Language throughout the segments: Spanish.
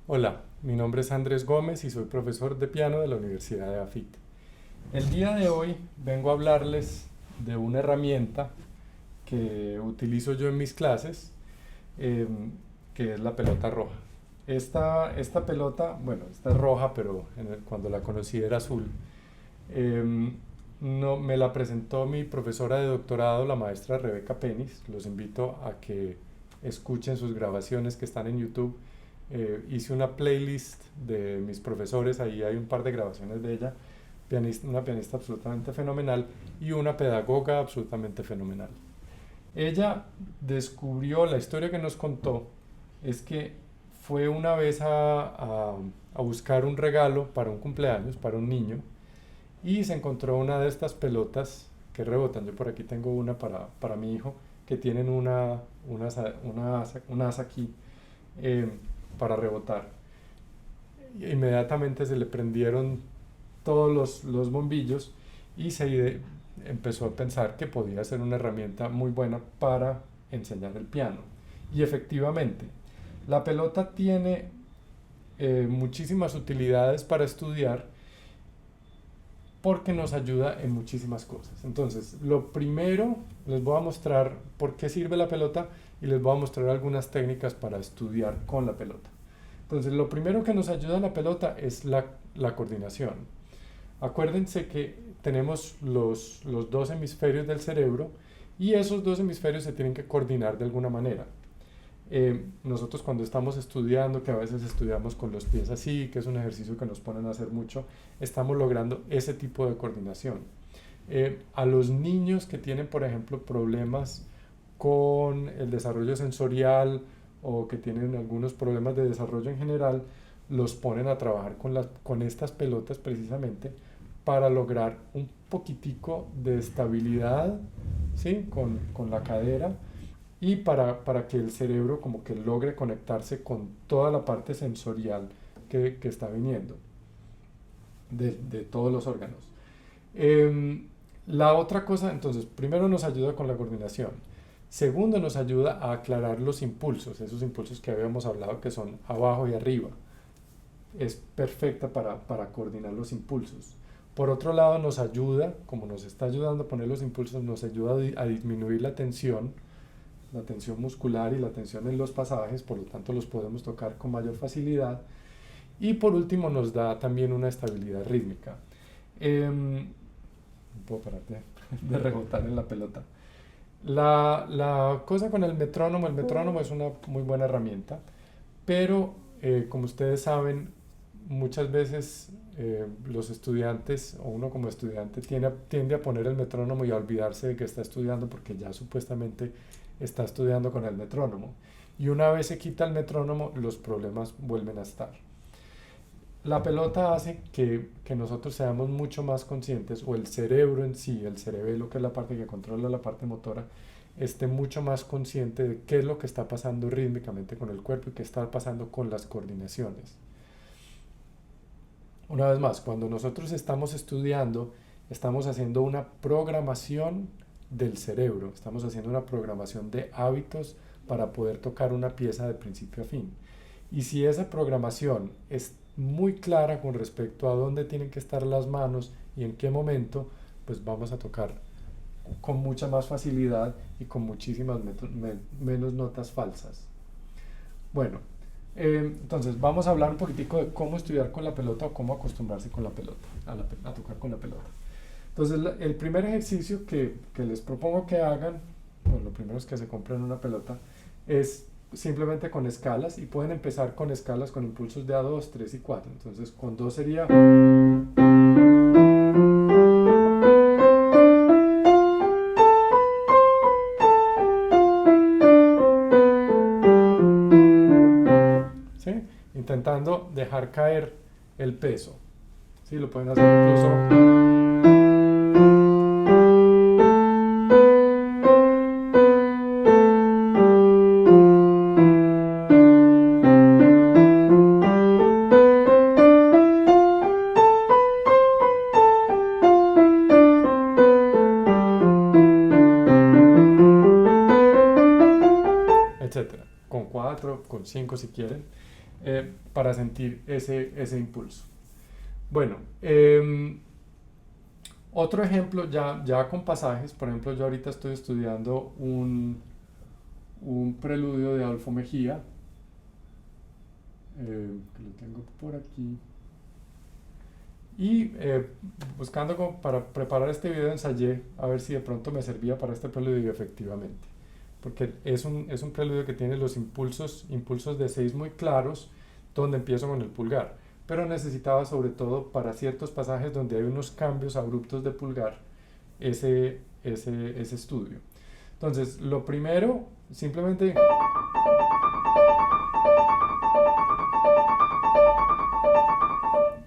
Hola, mi nombre es Andrés Gómez y soy profesor de piano de la Universidad de AFIT. El día de hoy vengo a hablarles de una herramienta que utilizo yo en mis clases, que es la pelota roja. Esta pelota, bueno, esta es roja, pero cuando la conocí era azul. Em, no, me la presentó mi profesora de doctorado, la maestra Rebeca Penis. Los invito a que escuchen sus grabaciones que están en YouTube. Hice una playlist de mis profesores, ahí hay un par de grabaciones de ella, una pianista absolutamente fenomenal y una pedagoga absolutamente fenomenal. Ella descubrió, la historia que nos contó es que fue una vez a buscar un regalo para un cumpleaños, para un niño, y se encontró una de estas pelotas que rebotan. Yo por aquí tengo una para mi hijo, que tienen un asa aquí eh, para rebotar. Inmediatamente se le prendieron todos los bombillos y empezó a pensar que podía ser una herramienta muy buena para enseñar el piano. Y efectivamente, la pelota tiene muchísimas utilidades para estudiar porque nos ayuda en muchísimas cosas. Entonces, lo primero, les voy a mostrar por qué sirve la pelota y les voy a mostrar algunas técnicas para estudiar con la pelota. Entonces, lo primero que nos ayuda la pelota es la coordinación. Acuérdense que tenemos los dos hemisferios del cerebro y esos dos hemisferios se tienen que coordinar de alguna manera. Nosotros cuando estamos estudiando, que a veces estudiamos con los pies así, que es un ejercicio que nos ponen a hacer mucho, estamos logrando ese tipo de coordinación. A los niños que tienen, por ejemplo, problemas con el desarrollo sensorial o que tienen algunos problemas de desarrollo en general, los ponen a trabajar con estas pelotas precisamente para lograr un poquitico de estabilidad, ¿sí? con la cadera y para que el cerebro como que logre conectarse con toda la parte sensorial que está viniendo de todos los órganos. La otra cosa, entonces, primero nos ayuda con la coordinación. Segundo, nos ayuda a aclarar los impulsos, esos impulsos que habíamos hablado que son abajo y arriba. Es perfecta para coordinar los impulsos. Por otro lado, nos ayuda, como nos está ayudando a poner los impulsos, nos ayuda a disminuir la tensión muscular y la tensión en los pasajes, por lo tanto los podemos tocar con mayor facilidad. Y por último, nos da también una estabilidad rítmica. No puedo parar de rebotar en la pelota. La cosa con el metrónomo es una muy buena herramienta, pero como ustedes saben, muchas veces los estudiantes o uno como estudiante tiende a poner el metrónomo y a olvidarse de que está estudiando porque ya supuestamente está estudiando con el metrónomo. Y una vez se quita el metrónomo, los problemas vuelven a estar. La pelota hace que nosotros seamos mucho más conscientes, o el cerebro en sí, el cerebelo, que es la parte que controla la parte motora, esté mucho más consciente de qué es lo que está pasando rítmicamente con el cuerpo y qué está pasando con las coordinaciones. Una vez más, cuando nosotros estamos estudiando, estamos haciendo una programación del cerebro, estamos haciendo una programación de hábitos para poder tocar una pieza de principio a fin. Y si esa programación es muy clara con respecto a dónde tienen que estar las manos y en qué momento, pues vamos a tocar con mucha más facilidad y con muchísimas menos notas falsas. Bueno, entonces vamos a hablar un poquitico de cómo estudiar con la pelota o cómo acostumbrarse con la pelota, a tocar con la pelota. Entonces el primer ejercicio que les propongo que hagan, bueno, lo primero es que se compren una pelota, es simplemente con escalas y pueden empezar con escalas con impulsos de A2, 3 y 4. Entonces con 2 sería... ¿Sí? Intentando dejar caer el peso. ¿Sí? Lo pueden hacer incluso... etcétera, con 4, con 5 si quieren. para sentir ese impulso. Bueno, otro ejemplo ya con pasajes, por ejemplo, yo ahorita estoy estudiando un preludio de Adolfo Mejía, que lo tengo por aquí. Y buscando como para preparar este video ensayé a ver si de pronto me servía para este preludio efectivamente. Porque es un preludio que tiene los impulsos de 6 muy claros, donde empiezo con el pulgar. Pero necesitaba sobre todo para ciertos pasajes donde hay unos cambios abruptos de pulgar ese estudio. Entonces, lo primero, simplemente...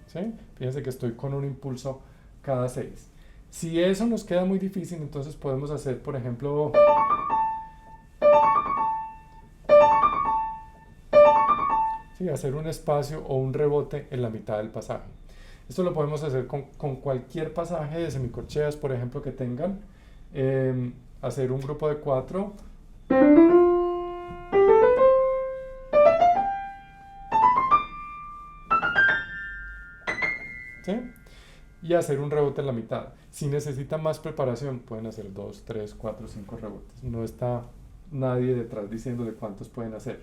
¿Sí? Fíjense que estoy con un impulso cada 6. Si eso nos queda muy difícil, entonces podemos hacer, por ejemplo, ¿sí? Hacer un espacio o un rebote en la mitad del pasaje. Esto lo podemos hacer con cualquier pasaje de semicorcheas, por ejemplo, que tengan. Hacer un grupo de 4. ¿Sí? Y hacer un rebote en la mitad. Si necesitan más preparación, pueden hacer 2, 3, 4, 5 rebotes. No está nadie detrás diciéndole cuántos pueden hacer.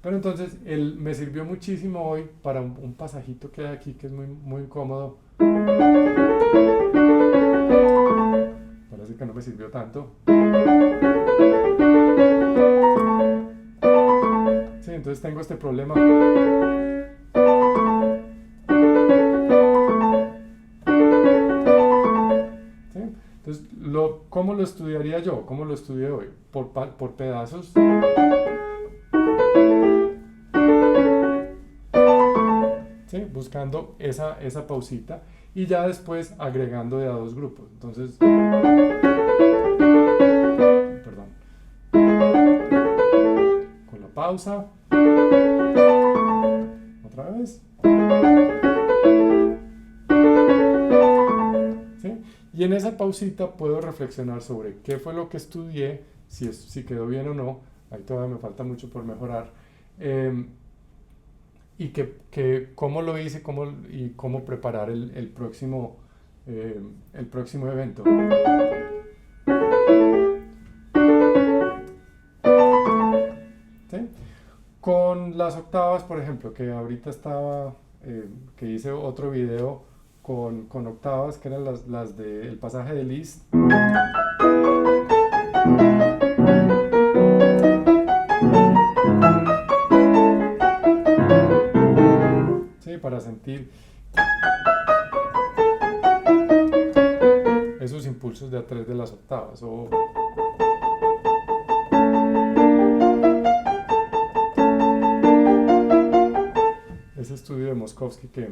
Pero entonces, me sirvió muchísimo hoy para un pasajito que hay aquí que es muy, muy incómodo. Parece que no me sirvió tanto. Sí, entonces tengo este problema. Entonces, ¿cómo lo estudiaría yo? ¿Cómo lo estudié hoy? Por pedazos. ¿Sí? Buscando esa pausita y ya después agregando de a 2 grupos. Entonces, perdón. Con la pausa. Otra vez. ¿Sí? Y en esa pausita puedo reflexionar sobre qué fue lo que estudié, si quedó bien o no. Ahí todavía me falta mucho por mejorar. Y cómo lo hice y cómo preparar el próximo evento. ¿Sí? Con las octavas, por ejemplo, que ahorita estaba, que hice otro video con octavas, que eran las del pasaje de Liszt. Sí, para sentir esos impulsos de a 3 de las octavas. Ese estudio de Moszkowski que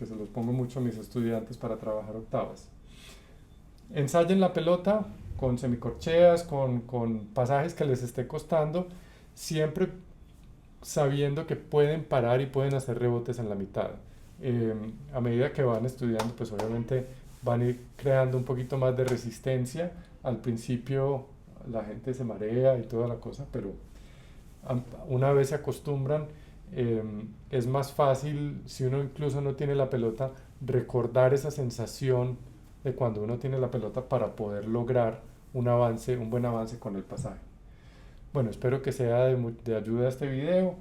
se los pongo mucho a mis estudiantes para trabajar octavas. Ensayen la pelota con semicorcheas, con pasajes que les esté costando, siempre sabiendo que pueden parar y pueden hacer rebotes en la mitad. A medida que van estudiando, pues obviamente van a ir creando un poquito más de resistencia. Al principio la gente se marea y toda la cosa, pero una vez se acostumbran, es más fácil, si uno incluso no tiene la pelota, recordar esa sensación de cuando uno tiene la pelota para poder lograr un buen avance con el pasaje. Bueno, espero que sea de ayuda este video.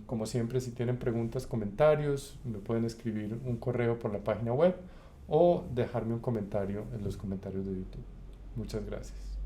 Como siempre, si tienen preguntas, comentarios, me pueden escribir un correo por la página web o dejarme un comentario en los comentarios de YouTube. Muchas gracias.